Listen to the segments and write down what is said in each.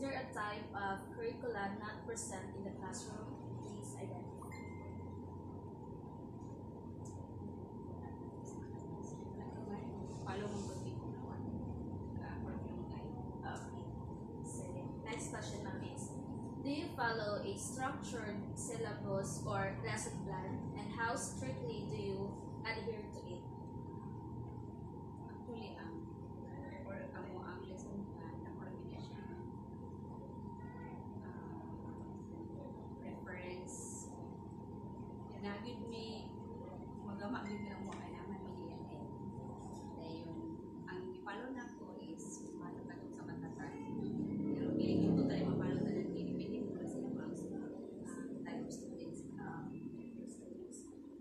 there a type of curriculum not present in the classroom? Please identify. Follow mo ko dito naman. Curriculum guide. Okay. Sige. Next question ma'am is, do you follow a structured syllabus or lesson plan, and how strictly do you adhere to it? Actually, or ang lesson plan, ako rin niya siya reference. Nagid mi, magamagid na mo, kailangan mag-iyan eh. Dahil ang ipalo na ko is, palo ka sa matatan. Pero piling yung tayo mapalo na lang, pinipili ko kasi yung mga type of students.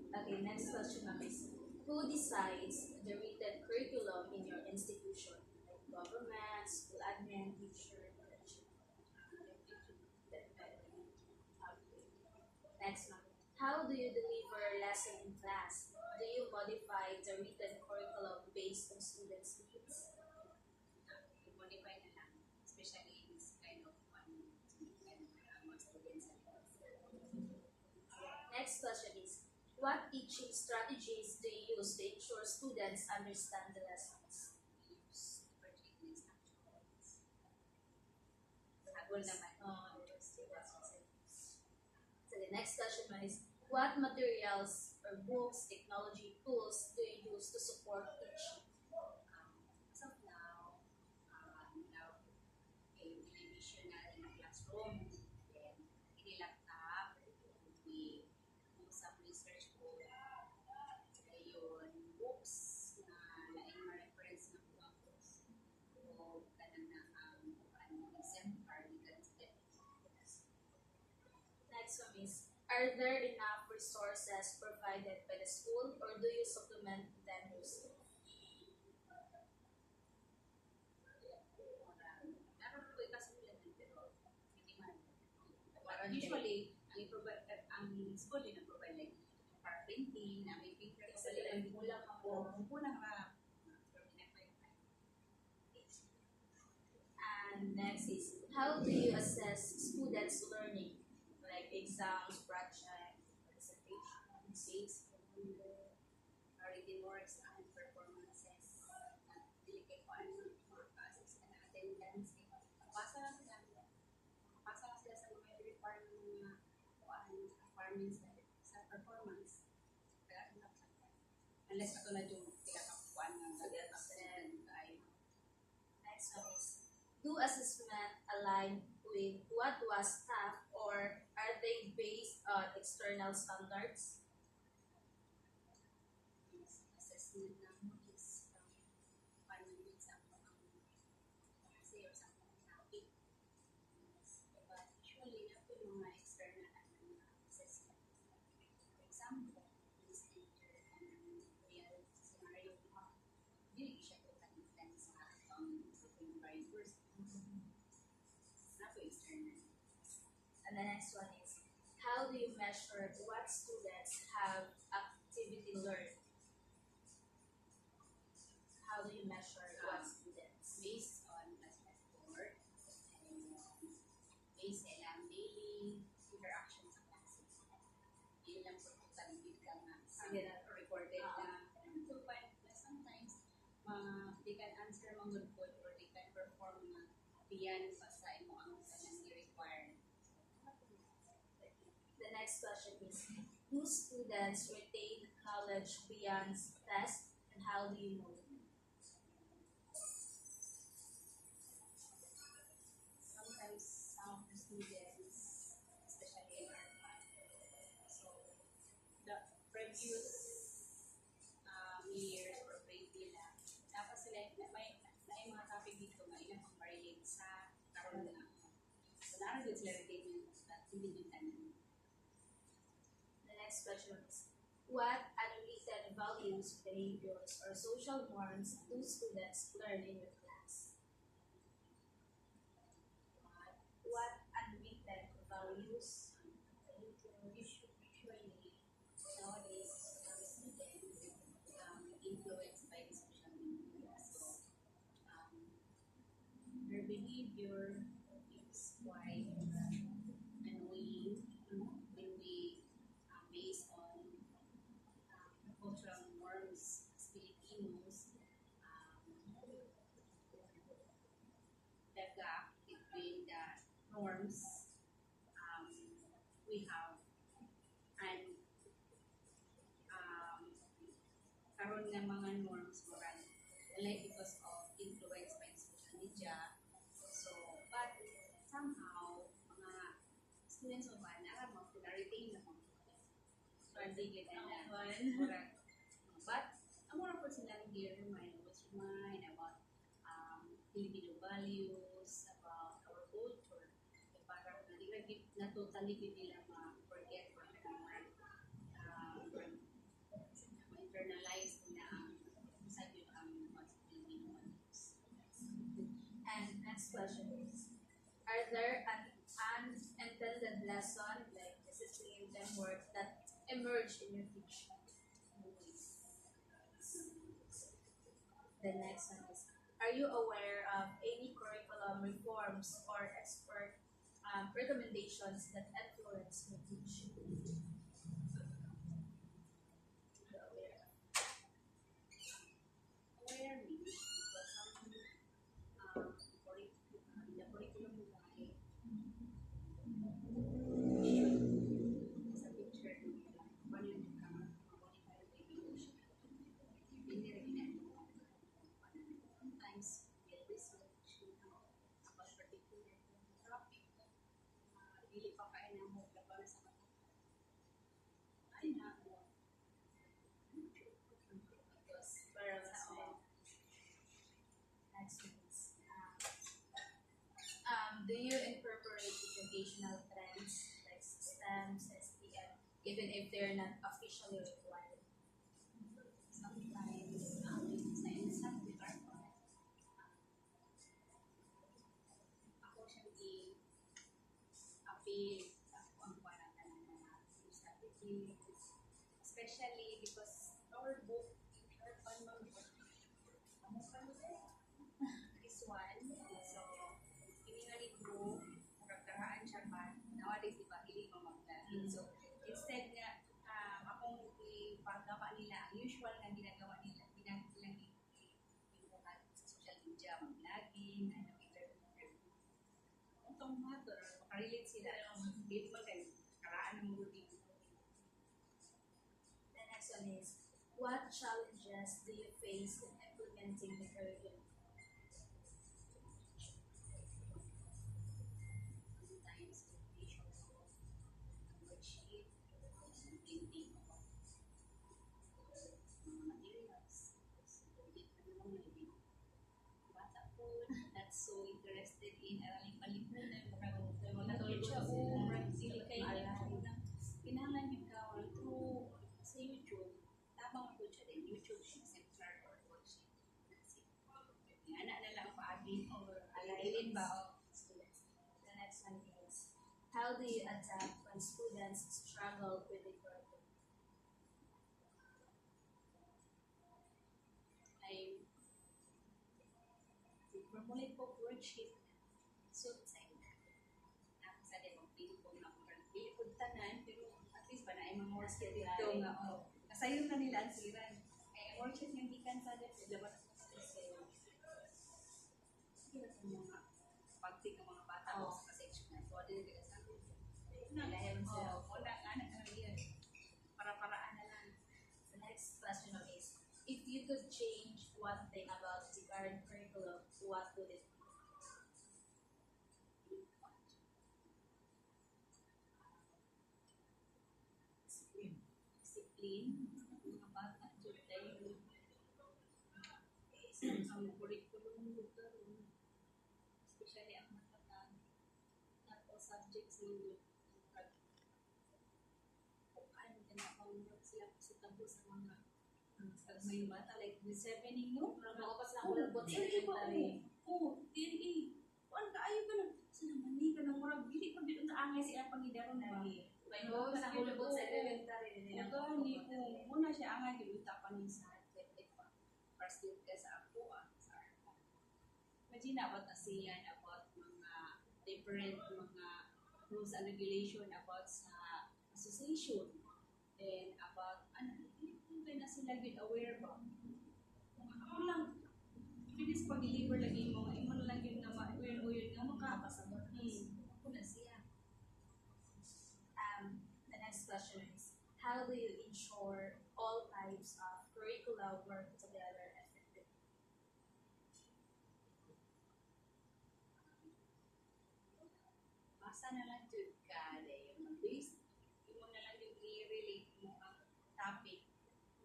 Okay, next question ma'am is, who decides the written curriculum in your institution? Like government, school admin, teacher, direction. Okay. Next ma'am. How do you deliver lesson in class? Do you modify the written curriculum based on students' needs? Modify na lang, especially in this kind of mga students. Next question is, what teaching strategies do you use to ensure students understand the lessons? Use different instructions. Hagol naman. So the next question is, what materials or books, technology tools do you use to support teaching? As of now, now a television na in the classroom, then any laptop, we do some research po, ayun, books na laing ma-reference na po ang books. O kanang na exemplar, Next one is, are there enough resources provided by the school, or do you supplement them yourself? naroon po ikasulat pero hindi man. Usually, ang school din ang-provide like para printing, na may printer sa Like, lilang kulang ako. kulang ra. And next is, how do you assess students' learning? Like exams, project, presentations, Written works and performances, delicate ko ano mga classes and attendance. Pasa lang sila sa mga requirement ng mga requirements sa performance. Kaya unless katulad yung pinakakuan ng student ay next one is, do assessment align with what was taught, or are they based on external standards? assessment ng is paano yung example ng say or something topic. But usually, na po yung mga external assessment. For example, this teacher real scenario hindi siya po kanilang sa certain variables. Na po external. And the next one is, how do you measure what students have activity learned? How do you measure what students? Based on classroom report and based on daily interaction sa classes. Yun lang po ito talibig ka nga. Sige na. Recorded na. So, sometimes, they can answer mga good po or they can perform beyond pa sa imo ang kanang required. The next question is, do students retain knowledge beyond tests, and how do you know? Sometimes some of the students, especially in our class, so the previous years or grade nila, dapat sila may mga topic dito na ilang pang-relate sa karon na. So, naroon sila relate nyo sa hindi nyo tanan. The next question is, what unwritten values, behaviors, or social norms do students learn in your class? What unwritten values? Usually, nowadays, students influenced by the social media. So, their behavior is quite annoying, when we based on cultural norms as Filipinos, the gap between the norms we have and karon nga mga norms moral like because of influence by social media. So, but somehow mga students of man alam mo na-retain na mo. So, hindi gid na murag. But ang mura po silang remind about Filipino values, about our culture. E parang na totally gid nila ma-forget or ma-internalize na sa yun ang Filipino values. And next question is, are there an unintended lesson like discipline and work that emerge in your teaching? The next one is, are you aware of any curriculum reforms or expert recommendations that influence your teaching? Aware means because some the curriculum why sa picture paano yung modify the evolution. Hindi rin ginagawa. Sometimes we research about particular topic. Dili pa kain na mo para sa mata. Ay na mo. Because para sa Next one is, do you incorporate educational trends like systems, STM, even if they're not officially required? sometimes sa some department ako siya i-appeal sa ang parang ng mga strategies, especially because our book our panmang this one so kiningalit ko karaan siya pa nowadays di ba hindi pa magdahil so instead nga akong ipagawa nila ang usual na ginagawa nila ginagawa ibuhat sa social media mag-vlogging interview itong matter makarelate sila hindi pa kayo karaan ng routine. The next one is, what challenges do you face in implementing the curriculum? Sometimes creation of worksheet, printing of mga materials. Hindi pa naman maybe bata po not so interested in araling palipunan. Matulog siya o sila kayo kinahanglan yung ka through sa YouTube. Tabang po siya din YouTube seminar or worksheet. Anak na lang paagin or alailin ba o Students. The next one is, how do you adapt when students struggle with the curriculum? ay formulate po worksheet so sa sa din pili ko na pili ko tanan pero at least ba na ay mga worksheet dito nga o kasayon na nila ang siran ay ang worksheet nga gikan sa din dapat sa mga pagting ng mga bata o sa section na so din nila sa Lahem sila. wala anak na yan para-paraan na lang. The next question is, if you could change one thing about the current curriculum, what would it be? Discipline, mga bata, dyan tayo. Ang curriculum dito, especially ang matatag, not all subjects need ano na pang sila sa tabo sa mga may bata like the 7 ninyo. Makapas lang ko ng bot sa Dili pa elementary. dili. Kuan kaayo ka na sa mani ka nang murag dili pa dito sa angay siya pangidaro na. May mo sa hulog bot sa elementary. Nagani ko muna siya angay gibuta pa ni sa first year ka sa ako sa imagine about ASEAN about mga different mga rules and regulation about sa association and about ano hindi na sila good aware ba ako lang pinis pag-deliver lagi mo imo na lang yun na ma-aware o yun nga Makapasabot. ako na siya. The next question is, how do you ensure all types of curricula work together effectively? Basa na lang jud ka yung base imo na lang yung i-relate mo ang topic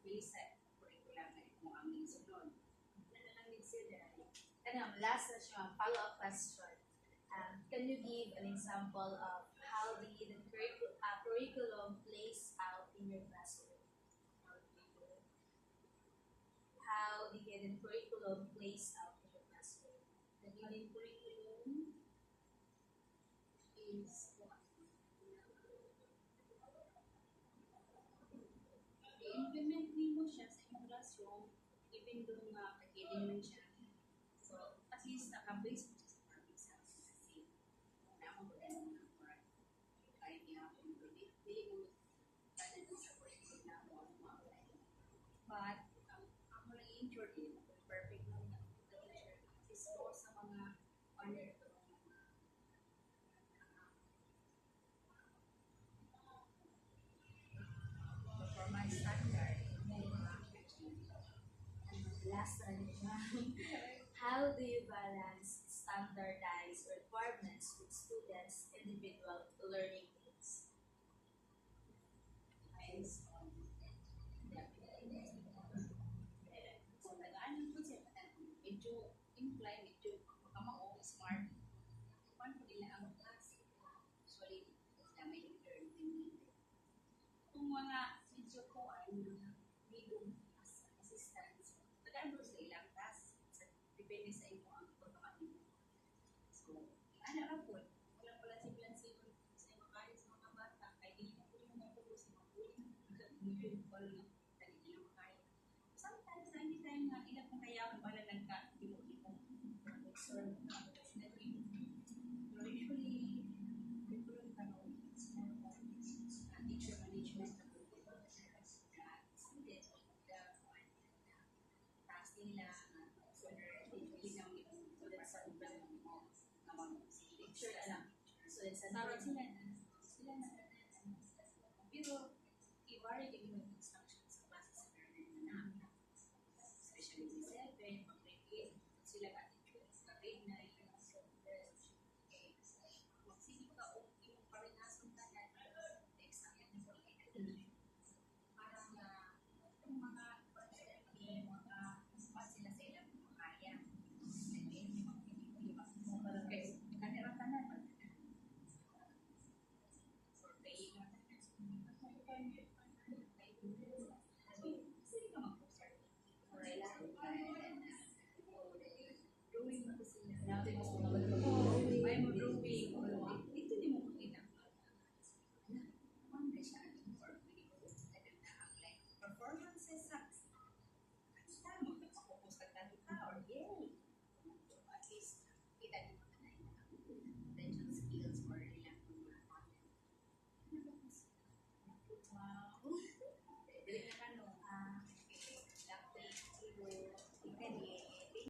based sa curriculum na mo ang sunod na lang din sila. Last question, follow-up question. Can you give an example of how the curriculum plays out in your classroom? How the hidden curriculum plays out in your classroom? The hidden curriculum is i-implement mo siya sa iyong classroom even though nga hidden man siya. So, at least naka-base mo siya sa public exam kasi naman ko din mga part. Kahit niya ako yung dili mo tanan sa curriculum na mo ang ma-apply. But, ako lang i-ensure din, perfect lang na the teacher is more sa mga honor performance standard. Last one. How do you balance standardized requirements with students' individual learning needs? Based on so tagaan po siya medyo imply medyo kamao smart kung po nila ang class usually sila may learn din kung mga medyo ko ay mga legal assistance tagaan po sa ilang class depende sa imo ang pagkakamali so ano ra po wala pala si Blancy sa imo kaya sa mga bata ay dili na po yung mapupos sa mga bullying wala na dali na makaya sometimes anytime nga ilang kung kaya kung bala nagka imo so usually curriculum tanong it's more on teacher management na po student task nila whether hindi na ulit sa ubang namang Teacher na lang. So it's a tarot sila na pero